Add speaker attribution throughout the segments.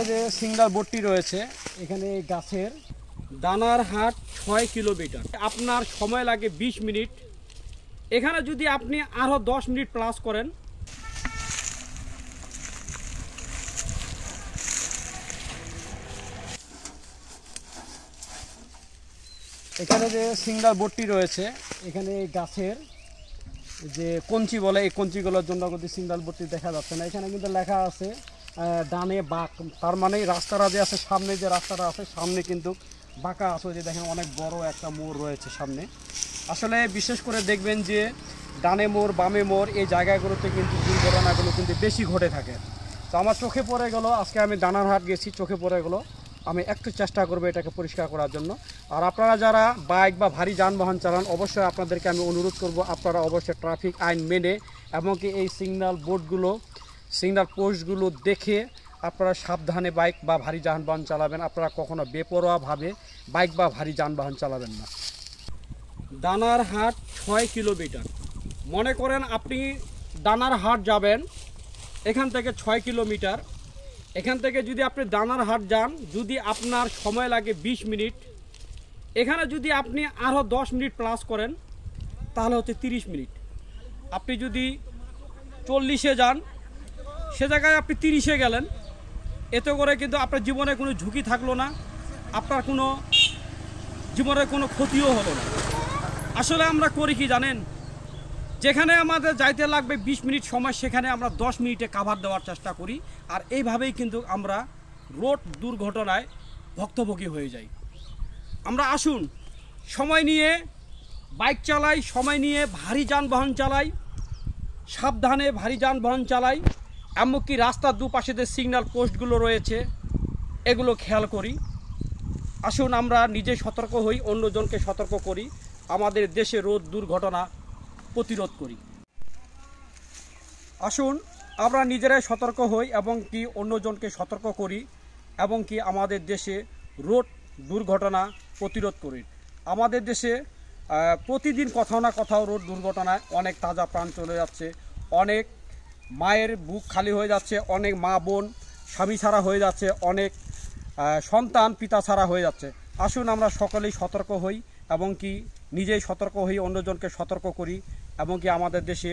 Speaker 1: এখানে যে সিঙ্গেল বোটটি রয়েছে, এখানে গাছের দানার হাট 6 কিলোমিটার, আপনার সময় লাগে 20 মিনিট। এখানে যদি আপনি আরও 10 মিনিট প্লাস করেন, এখানে যে সিঙ্গেল বোটটি রয়েছে, এখানে গাছের যে কঞ্চি বলে, এই কঞ্চিগুলোর জন্য কিন্তু সিঙ্গেল বোটটি দেখা যাচ্ছে না। এখানে কিন্তু লেখা আছে ডানে বাঁক, তার মানে রাস্তাটা যে আছে সামনে, যে রাস্তাটা আছে সামনে কিন্তু বাঁকা আছে, যে দেখেন অনেক বড় একটা মোড় রয়েছে সামনে। আসলে বিশেষ করে দেখবেন যে ডানে মোড় বামে মোড় এই জায়গাগুলোতে কিন্তু দুর্ঘটনাগুলো কিন্তু বেশি ঘটে থাকে। তো আমার চোখে পড়ে গেল, আজকে আমি দানার হাট গেছি, চোখে পড়ে গেলো, আমি একটু চেষ্টা করবো এটাকে পরিষ্কার করার জন্য। আর আপনারা যারা বাইক বা ভারী যানবাহন চালান, অবশ্যই আপনাদেরকে আমি অনুরোধ করব, আপনারা অবশ্যই ট্রাফিক আইন মেনে এমনকি এই সিগন্যাল বোর্ডগুলো, সিগন্যাল পোস্টগুলো দেখে আপনারা সাবধানে বাইক বা ভারী যানবাহন চালাবেন। আপনারা কখনো বেপরোয়াভাবে বাইক বা ভারী যানবাহন চালাবেন না। দানার হাট 6 কিলোমিটার, মনে করেন আপনি দানার হাট যাবেন, এখান থেকে 6 কিলোমিটার। এখান থেকে যদি আপনি দানার হাট যান, যদি আপনার সময় লাগে 20 মিনিট, এখানে যদি আপনি আরও 10 মিনিট প্লাস করেন তাহলে হচ্ছে 30 মিনিট। আপনি যদি 40-এ যান, সে জায়গায় আপনি 30-এ গেলেন, এতে করে কিন্তু আপনার জীবনে কোনো ঝুঁকি থাকলো না, আপনার কোনো জীবনের কোনো ক্ষতিও হলো না। আসলে আমরা করি কি জানেন, যেখানে আমাদের যাইতে লাগবে 20 মিনিট সময়, সেখানে আমরা 10 মিনিটে কাভার দেওয়ার চেষ্টা করি। আর এইভাবেই কিন্তু আমরা রোড দুর্ঘটনায় ভুক্তভোগী হয়ে যাই। আমরা আসুন সময় নিয়ে বাইক চালাই, সময় নিয়ে ভারী যানবাহন চালাই, সাবধানে ভারী যানবাহন চালাই। এমনকি রাস্তার দুপাশে যে সিগন্যাল পোস্টগুলো রয়েছে এগুলো খেয়াল করি। আসুন আমরা নিজে সতর্ক হই, অন্যজনকে সতর্ক করি, আমাদের দেশে রোড দুর্ঘটনা প্রতিরোধ করি। আসুন আমরা নিজেরাই সতর্ক হই এবং কি অন্যজনকে সতর্ক করি, এবং কি আমাদের দেশে রোড দুর্ঘটনা প্রতিরোধ করি। আমাদের দেশে প্রতিদিন কোথাও না কোথাও রোড দুর্ঘটনায় অনেক তাজা প্রাণ চলে যাচ্ছে, অনেক মায়ের বুক খালি হয়ে যাচ্ছে, অনেক মা বোন স্বামী ছাড়া হয়ে যাচ্ছে, অনেক সন্তান পিতা ছাড়া হয়ে যাচ্ছে। আসুন আমরা সকলেই সতর্ক হই এবং কি নিজেই সতর্ক হই, অন্যজনকে সতর্ক করি, এবং কি আমাদের দেশে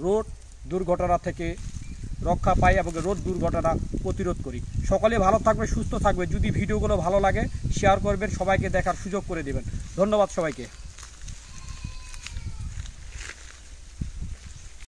Speaker 1: রোড দুর্ঘটনা থেকে রক্ষা পাই এবং রোড দুর্ঘটনা প্রতিরোধ করি। সকলে ভালো থাকবে, সুস্থ থাকবে। যদি ভিডিওগুলো ভালো লাগে শেয়ার করবেন, সবাইকে দেখার সুযোগ করে দেবেন। ধন্যবাদ সবাইকে।